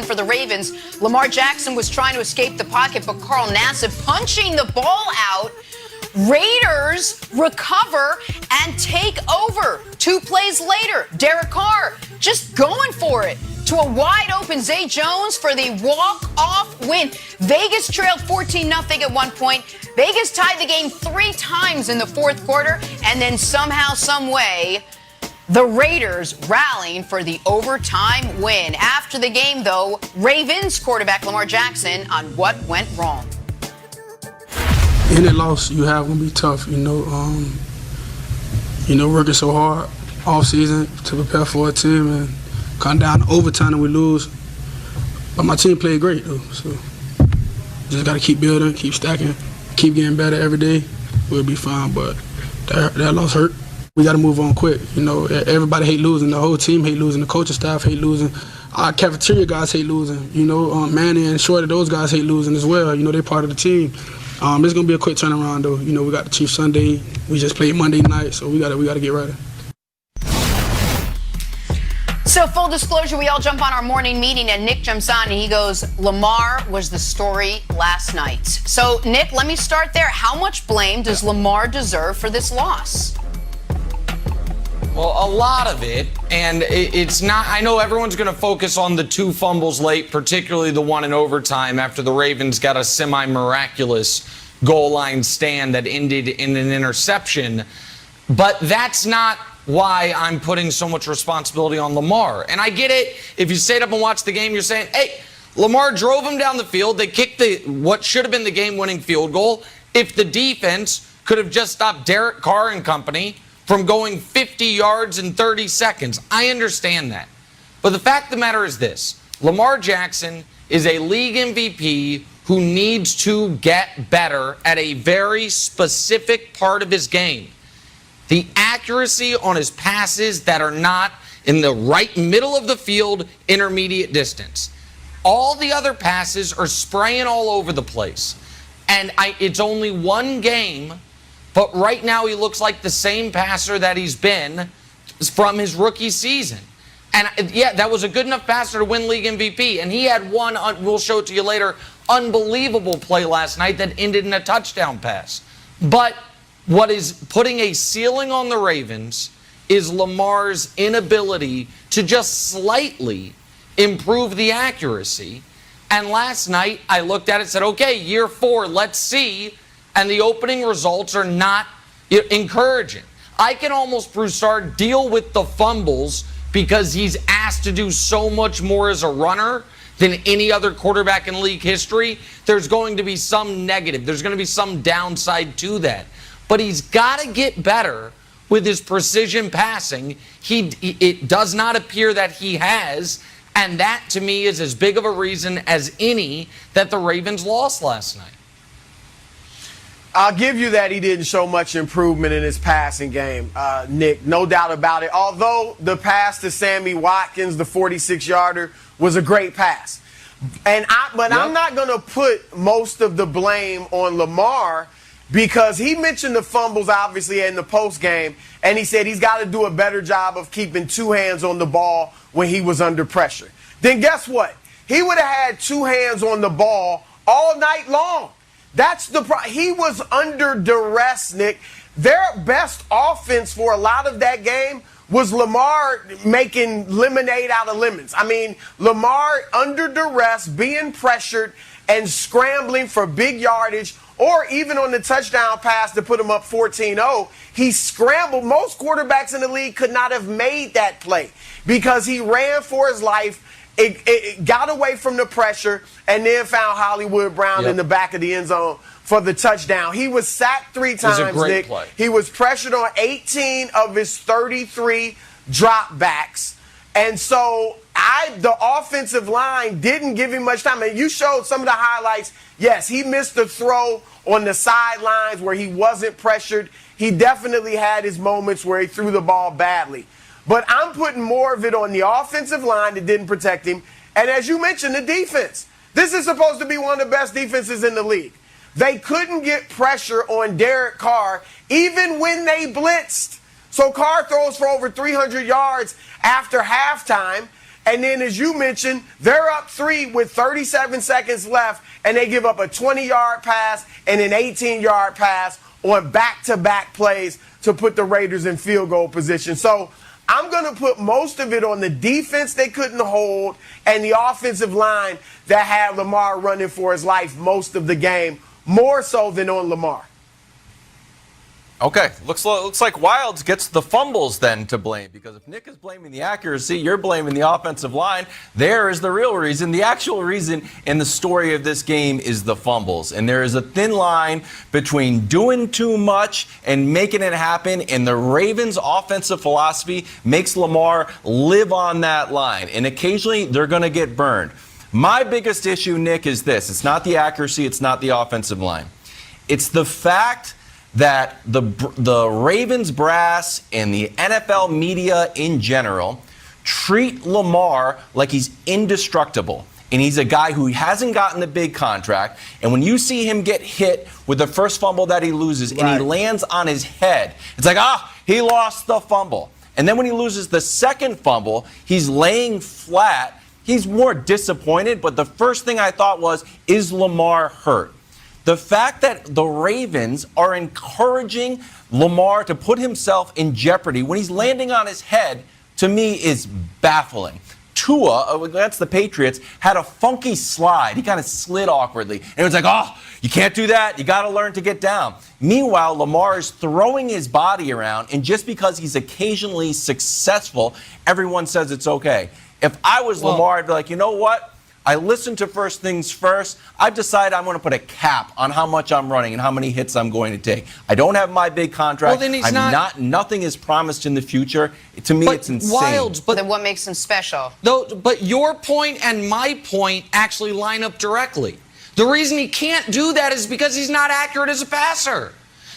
For the Ravens, Lamar Jackson was trying to escape the pocket, but Carl Nassib punching the ball out. Raiders recover and take over. 2 plays later, Derek Carr just going for it to a wide-open Zay Jones for the walk-off win. Vegas trailed 14-0 at one point. Vegas tied the game 3 times in the fourth quarter, and then somehow, some way, the Raiders rallying for the overtime win. After the game, though, Ravens quarterback Lamar Jackson on what went wrong. Any loss you have gonna be tough, working so hard all season to prepare for a team and come down to overtime and we lose. But my team played great though, so just gotta keep building, keep stacking, keep getting better every day. We'll be fine, but that loss hurt. We got to move on quick. Everybody hate losing. The whole team hate losing. The coaching staff hate losing. Our cafeteria guys hate losing. Manny and Shorty, those guys hate losing as well. They're part of the team. It's going to be a quick turnaround, though. We got the Chiefs Sunday. We just played Monday night, so we got to get ready. So full disclosure, we all jump on our morning meeting and Nick jumps on and he goes, Lamar was the story last night. So, Nick, let me start there. How much blame does Lamar deserve for this loss? Well, a lot of it, and it's not, I know everyone's going to focus on the 2 fumbles late, particularly the one in overtime after the Ravens got a semi-miraculous goal line stand that ended in an interception. But that's not why I'm putting so much responsibility on Lamar. And I get it. If you stayed up and watched the game, you're saying, hey, Lamar drove him down the field. They kicked what should have been the game-winning field goal. If the defense could have just stopped Derek Carr and company from going 50 yards in 30 seconds. I understand that. But the fact of the matter is this. Lamar Jackson is a league MVP who needs to get better at a very specific part of his game. The accuracy on his passes that are not in the right middle of the field, intermediate distance. All the other passes are spraying all over the place. And it's only one game, but right now he looks like the same passer that he's been from his rookie season. And yeah, that was a good enough passer to win league MVP. And he had one, we'll show it to you later, unbelievable play last night that ended in a touchdown pass. But what is putting a ceiling on the Ravens is Lamar's inability to just slightly improve the accuracy. And last night I looked at it and said, okay, year 4, let's see. And the opening results are not encouraging. I can almost, Broussard, deal with the fumbles because he's asked to do so much more as a runner than any other quarterback in league history. There's going to be some negative. There's going to be some downside to that. But he's got to get better with his precision passing. It does not appear that he has. And that, to me, is as big of a reason as any that the Ravens lost last night. I'll give you that he didn't show much improvement in his passing game, Nick. No doubt about it. Although the pass to Sammy Watkins, the 46-yarder, was a great pass. I'm not going to put most of the blame on Lamar because he mentioned the fumbles, obviously, in the postgame, and he said he's got to do a better job of keeping 2 hands on the ball when he was under pressure. Then guess what? He would have had 2 hands on the ball all night long. That's the problem. He was under duress, Nick. Their best offense for a lot of that game was Lamar making lemonade out of lemons. I mean, Lamar under duress, being pressured and scrambling for big yardage, or even on the touchdown pass to put him up 14-0, he scrambled. Most quarterbacks in the league could not have made that play because he ran for his life. It got away from the pressure and then found Hollywood Brown in the back of the end zone for the touchdown. He was sacked 3 times, Nick. Play. He was pressured on 18 of his 33 dropbacks. And so the offensive line didn't give him much time. And you showed some of the highlights. Yes, he missed the throw on the sidelines where he wasn't pressured. He definitely had his moments where he threw the ball badly. But I'm putting more of it on the offensive line that didn't protect him. And as you mentioned, the defense. This is supposed to be one of the best defenses in the league. They couldn't get pressure on Derek Carr even when they blitzed. So Carr throws for over 300 yards after halftime. And then, as you mentioned, they're up 3 with 37 seconds left, and they give up a 20-yard pass and an 18-yard pass on back-to-back plays to put the Raiders in field goal position. So I'm going to put most of it on the defense they couldn't hold and the offensive line that had Lamar running for his life most of the game, more so than on Lamar. Okay, looks like Wilds gets the fumbles then to blame, because if Nick is blaming the accuracy, you're blaming the offensive line. There is the real reason. The actual reason in the story of this game is the fumbles. And there is a thin line between doing too much and making it happen, and the Ravens' offensive philosophy makes Lamar live on that line. And occasionally they're going to get burned. My biggest issue, Nick, is this. It's not the accuracy. It's not the offensive line. It's the fact that the Ravens brass and the NFL media in general treat Lamar like he's indestructible. And he's a guy who hasn't gotten the big contract. And when you see him get hit with the first fumble that he loses and he lands on his head, it's like, he lost the fumble. And then when he loses the second fumble, he's laying flat. He's more disappointed. But the first thing I thought was, is Lamar hurt? The fact that the Ravens are encouraging Lamar to put himself in jeopardy when he's landing on his head, to me, is baffling. Tua, against the Patriots, had a funky slide. He kind of slid awkwardly. And it was like, you can't do that. You got to learn to get down. Meanwhile, Lamar is throwing his body around, and just because he's occasionally successful, everyone says it's okay. If I was Lamar, I'd be like, you know what? I listened to first things first. I've decided I'm going to put a cap on how much I'm running and how many hits I'm going to take. I don't have my big contract. Well, then nothing is promised in the future. To me, it's insane. Wilds, but then what makes him special? But your point and my point actually line up directly. The reason he can't do that is because he's not accurate as a passer.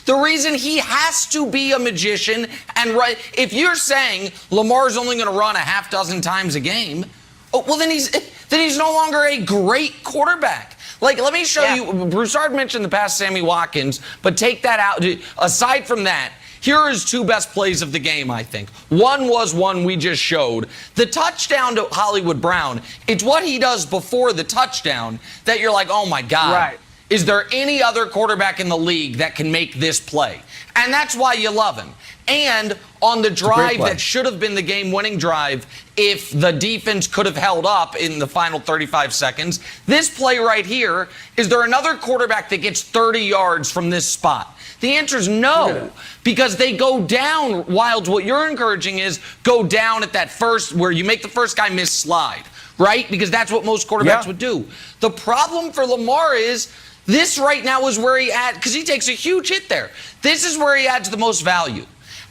The reason he has to be a magician and if you're saying Lamar's only going to run a half dozen times a game, well, then he's no longer a great quarterback. Like, let me show you. Broussard mentioned the past Sammy Watkins, but take that out. Aside from that, here are his 2 best plays of the game, I think. One was one we just showed. The touchdown to Hollywood Brown, it's what he does before the touchdown that you're like, oh, my God. Right. Is there any other quarterback in the league that can make this play? And that's why you love him. And on the drive that should have been the game-winning drive, if the defense could have held up in the final 35 seconds, this play right here, is there another quarterback that gets 30 yards from this spot? The answer is no, because they go down. Wilds, what you're encouraging is go down at that first, where you make the first guy miss slide, right? Because that's what most quarterbacks would do. The problem for Lamar is this right now is where he adds, because he takes a huge hit there. This is where he adds the most value.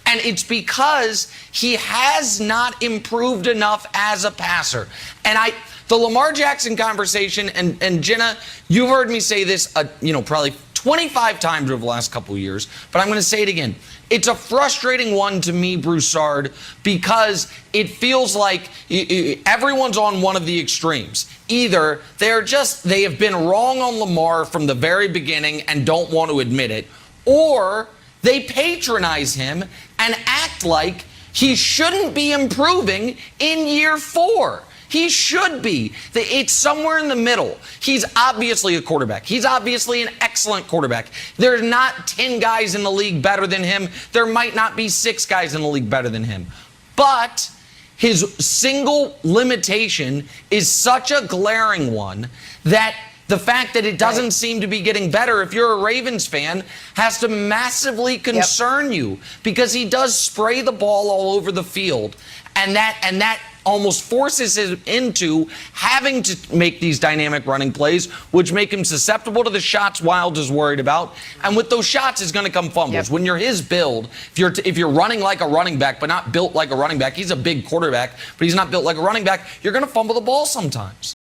And it's because he has not improved enough as a passer. And the Lamar Jackson conversation, and Jenna, you've heard me say this, probably 25 times over the last couple of years, but I'm going to say it again. It's a frustrating one to me, Broussard, because it feels like everyone's on one of the extremes. Either they have been wrong on Lamar from the very beginning and don't want to admit it, or they patronize him and act like he shouldn't be improving in year 4. He should be. It's somewhere in the middle. He's obviously a quarterback. He's obviously an excellent quarterback. There's not 10 guys in the league better than him. There might not be 6 guys in the league better than him. But his single limitation is such a glaring one that the fact that it doesn't seem to be getting better, if you're a Ravens fan, has to massively concern you, because he does spray the ball all over the field, and that almost forces him into having to make these dynamic running plays, which make him susceptible to the shots Wilds is worried about. And with those shots is going to come fumbles. When you're his build, if you're running like a running back but not built like a running back, he's a big quarterback, but he's not built like a running back, you're going to fumble the ball sometimes.